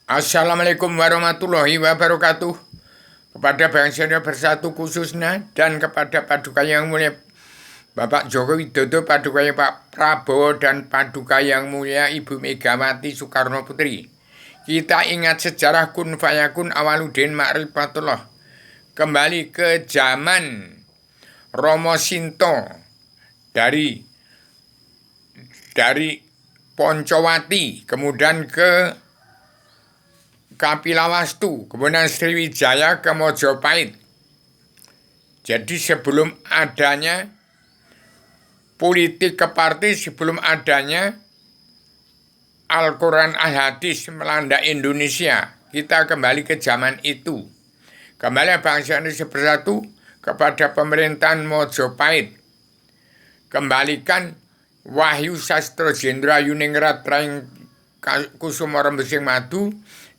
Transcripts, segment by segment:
Assalamualaikum warahmatullahi wabarakatuh. Kepada bangsa Indonesia bersatu khususnya dan kepada Paduka yang mulia Bapak Joko Widodo, Paduka yang Pak Prabowo dan Paduka yang mulia Ibu Megawati Soekarno Putri. Kita ingat sejarah kun fayakun awaludin ma'rifatullah. Kembali ke zaman Romo Sinto dari Poncowati, kemudian ke Kapilawastu, kemudian Sriwijaya ke Mojopahit. Jadi sebelum adanya politik keparti, sebelum adanya Al-Quran Al-Hadis melanda Indonesia, kita kembali ke zaman itu. Kembali bangsa Indonesia bersatu kepada pemerintahan Mojopahit. Kembalikan Wahyu Sastro Jendra Yuningrat Traing Kusumo Rembesing Madu.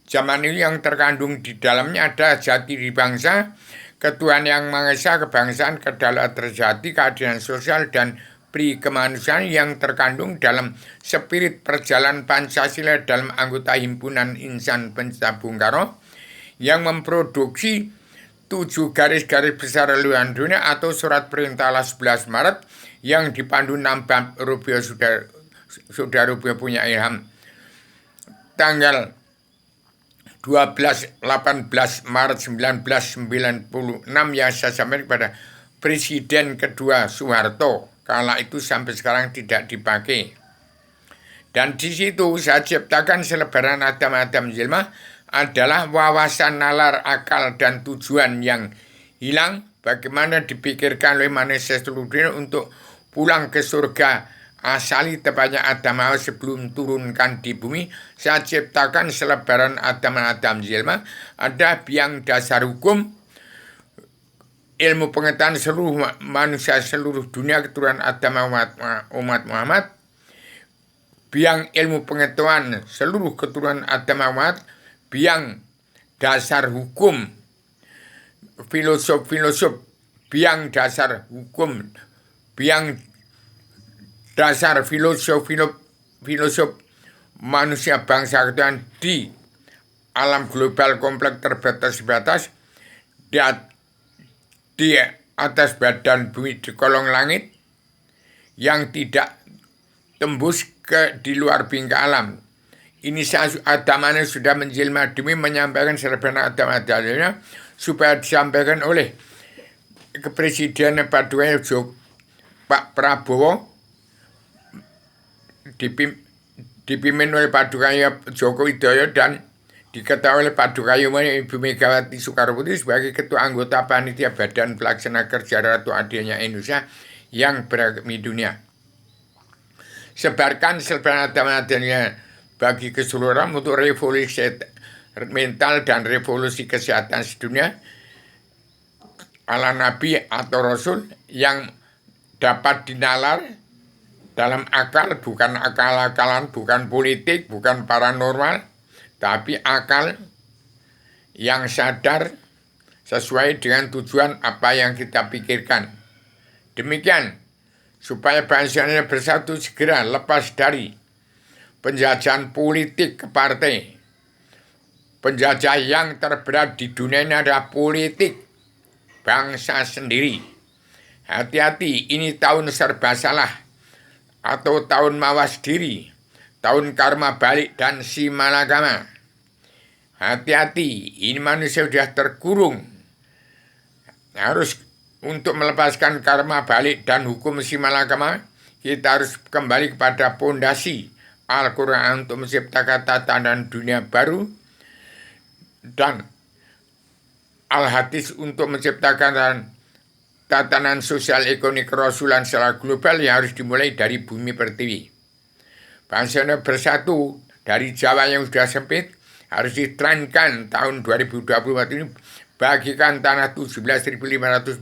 Zaman ini yang terkandung di dalamnya ada jati diri bangsa, ketuhanan yang Maha Esa, kebangsaan, kedaulatan terjati, keadilan sosial, dan pri kemanusiaan yang terkandung dalam spirit perjalanan Pancasila dalam anggota himpunan insan pencinta Bung Karno yang memproduksi 7 garis-garis besar haluan dunia atau surat perintah 11 Maret yang dipandu 6 bab Rubio Sudah Rubio punya ilham tanggal 18 Maret 1996 yang saya sampaikan kepada Presiden kedua Soeharto. Kala itu sampai sekarang tidak dipakai. Dan di situ saya ciptakan selebaran Adam Jelma adalah wawasan nalar akal dan tujuan yang hilang. Bagaimana dipikirkan oleh manusia seluruh dunia untuk pulang ke surga asali tepatnya Adam Hawa sebelum turunkan di bumi. Saya ciptakan selebaran Adam Jelma. Ada biang dasar hukum, ilmu pengetahuan seluruh manusia seluruh dunia keturunan Adam umat Muhammad. Biang ilmu pengetahuan seluruh keturunan Adam Muhammad. Biang dasar hukum, filosof, biang dasar hukum, biang dasar filosof manusia bangsa ketuhanan di alam global kompleks terbatas di atas badan bumi di kolong langit yang tidak tembus di luar bingkai alam. Ini Adamane sudah menjelma demi menyampaikan selebaran Adam supaya disampaikan oleh Presiden Paduka Pak Prabowo, dipimpin oleh Paduka Joko Widodo dan diketahui oleh Paduka Ibu Megawati Soekarno Putri sebagai Ketua Anggota Panitia Badan Pelaksana Kerja Ratu Adilnya Indonesia yang beragami dunia. Sebarkan selebaran Adilnya bagi keseluruhan untuk revolusi mental dan revolusi kesehatan sedunia ala Nabi atau Rasul yang dapat dinalar dalam akal, bukan akal-akalan, bukan politik, bukan paranormal, tapi akal yang sadar sesuai dengan tujuan apa yang kita pikirkan. Demikian, supaya bangsa Indonesia bersatu segera lepas dari penjajahan politik ke partai. Penjajah yang terberat di dunia ini adalah politik bangsa sendiri. Hati-hati, ini tahun serba salah atau tahun mawas diri, tahun karma balik dan si malakama. Hati-hati, ini manusia sudah terkurung. Harus untuk melepaskan karma balik dan hukum si malakama, kita harus kembali kepada pondasi Al-Quran untuk menciptakan tatanan dunia baru dan Al-Hadis untuk menciptakan tatanan sosial ekonomi kerasulan secara global yang harus dimulai dari bumi pertiwi. Bangsa Indonesia bersatu dari Jawa yang sudah sempit harus ditrenkan tahun 2024 ini, bagikan tanah 17.540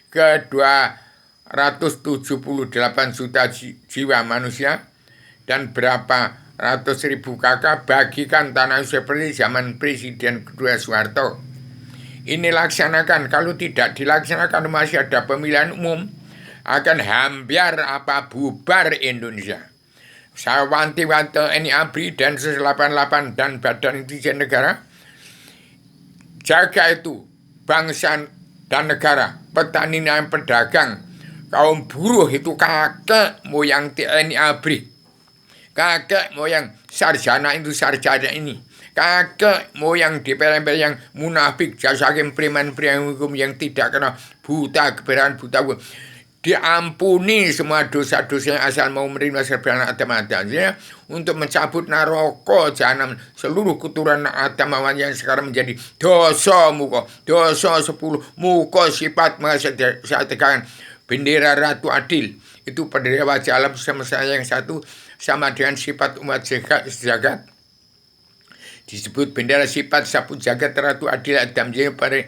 ke 278 juta jiwa manusia dan berapa ratus ribu kakak, bagikan tanah seperti zaman Presiden kedua Soeharto. Ini laksanakan, kalau tidak dilaksanakan masih ada pemilihan umum, akan hampir bubar Indonesia. Saya wanti-wanti TNI ABRI dan 188 dan Badan Intelijen Negara, jaga itu bangsa dan negara, petani dan pedagang, kaum buruh itu kakek moyang TNI ABRI, kakek moyang sarjana itu sarjana ini, kakek moyang DPR yang munafik, jasa hakim preman-preman hukum yang tidak kena buta kebenaran buta hukum. Diampuni semua dosa-dosa yang asal mau menerima serbanan Adam adanya untuk mencabut naroko jahanam seluruh keturunan Adam yang sekarang menjadi dosa muka, dosa 10 muka sifat saya tekankan bendera Ratu Adil itu bendera wajah alam sama saya yang satu sama dengan sifat umat jagat disebut bendera sifat sapu jagat Ratu Adil Adam jadi pada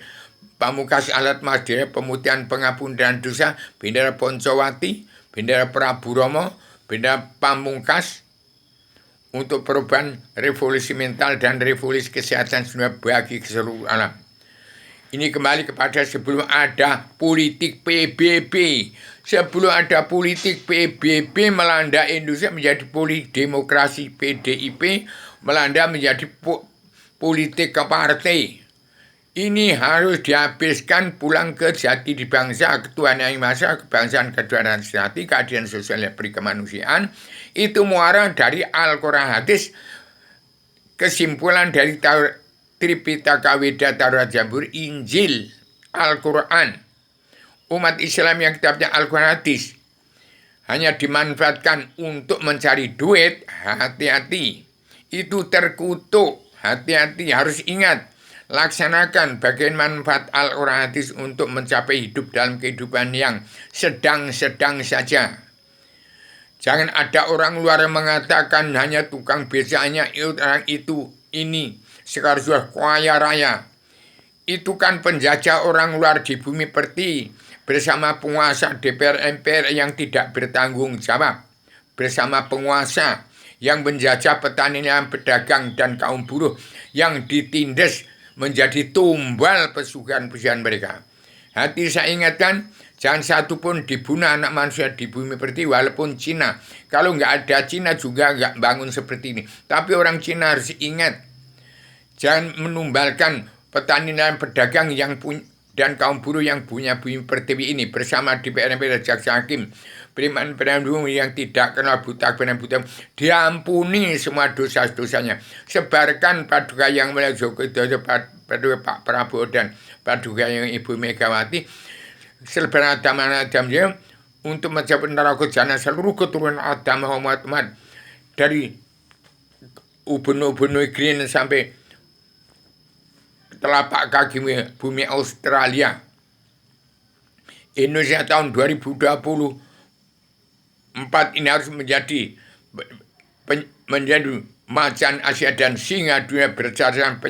Pamukas alat madya pemutihan pengampunan dosa, bendera Poncowati, bendera Prabu Romo, bendera Pamungkas untuk perubahan revolusi mental dan revolusi kesehatan dunia bagi seluruh alam. Ini kembali kepada sebelum ada politik PBB. Sebelum ada politik PBB melanda Indonesia menjadi politik demokrasi PDIP, melanda menjadi politik partai. Ini harus dihabiskan pulang ke jati di bangsa, ketuhanan yang masa, kebangsaan, ketuhanan sejati, keadilan sosial dan kemanusiaan. Itu muara dari Al-Quran hadis, kesimpulan dari Tripitaka Weda Taurat Zabur Injil Al-Quran. Umat Islam yang kitabnya Al-Quran hadis hanya dimanfaatkan untuk mencari duit, hati-hati. Itu terkutuk, hati-hati, harus ingat. Laksanakan bagian manfaat Al-Quran hadis untuk mencapai hidup dalam kehidupan yang sedang-sedang saja. Jangan ada orang luar yang mengatakan hanya tukang becaknya orang itu ini sekarang sudah kaya raya. Itu kan penjajah orang luar di bumi perti bersama penguasa DPR MPR yang tidak bertanggung jawab, bersama penguasa yang menjajah petani dan pedagang dan kaum buruh yang ditindas menjadi tumbal pesugihan-pesugihan mereka. Hati saya ingatkan, jangan satu pun dibunuh anak manusia di bumi seperti walaupun Cina. Kalau nggak ada Cina juga nggak bangun seperti ini. Tapi orang Cina harus ingat, jangan menumbalkan petani dan pedagang yang dan kaum buruh yang punya bumi pertiwi ini bersama DPR dan jaksa hakim, preman-preman yang tidak kenal buta kebenaran buta, diampuni semua dosa-dosanya. Sebarkan paduka yang mulai Jokowi paduka Pak Prabowo dan paduka yang Ibu Megawati, selebaran Adam untuk mencapai neraka jahanam seluruh keturunan Adam Muhammad dari ubun-ubun Green sampai telapak kaki bumi Australia. Indonesia tahun 2024 ini harus menjadi macan Asia dan singa dunia berdasarkan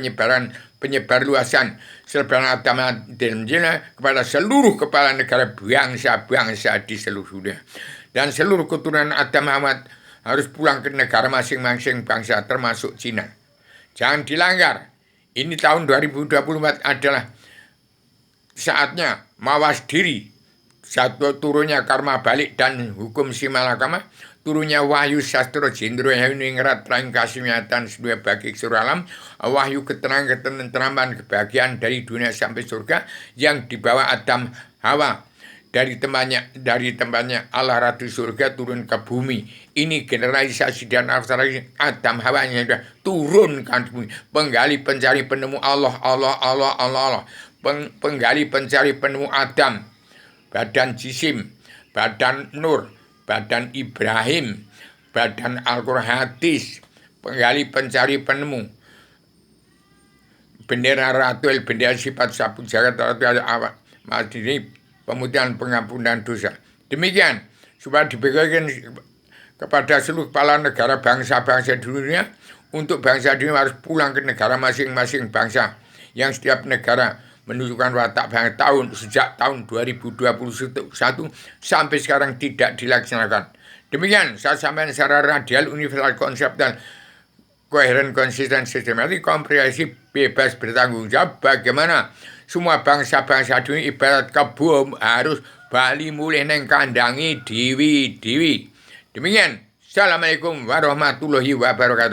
penyebar luasan selebaran agama dan kepada seluruh kepala negara bangsa-bangsa di seluruh dunia. Dan seluruh keturunan Adam Muhammad harus pulang ke negara masing-masing bangsa termasuk Cina. Jangan dilanggar. Ini tahun 2024 adalah saatnya mawas diri. Satu turunnya karma balik dan hukum simalakama, turunnya wahyu sastro jindro yang ningrat terang kasih nyatan sedunia bagi seluruh alam, wahyu keterangan ketentraman kebahagiaan dari dunia sampai surga yang dibawa Adam Hawa dari tempatnya Allah Ratu Surga turun ke bumi. Ini generalisasi dan akselerasi Adam Hawa yang sudah turunkan ke bumi. Penggali pencari penemu Allah. Penggali pencari penemu Adam, badan jisim, badan nur, badan Ibrahim, badan Al-Quran hadis, penggali pencari penemu, bendera Ratu, bendera sifat sapu jagat Ratu awak madini, pemutihan pengampunan dosa. Demikian supaya diberikan kepada seluruh kepala negara bangsa-bangsa di dunia, untuk bangsa dunia harus pulang ke negara masing-masing bangsa yang setiap negara menunjukkan watak bangsa sejak tahun 2021 sampai sekarang tidak dilaksanakan. Demikian saya sampaikan secara radial, universal, konseptual, koheren, konsisten, sistematik, komprehensif, bebas, bertanggung jawab. Bagaimana semua bangsa-bangsa dunia ibarat kebun harus bali mulih neng kandangi diwi. Demikian Assalamualaikum warahmatullahi wabarakatuh.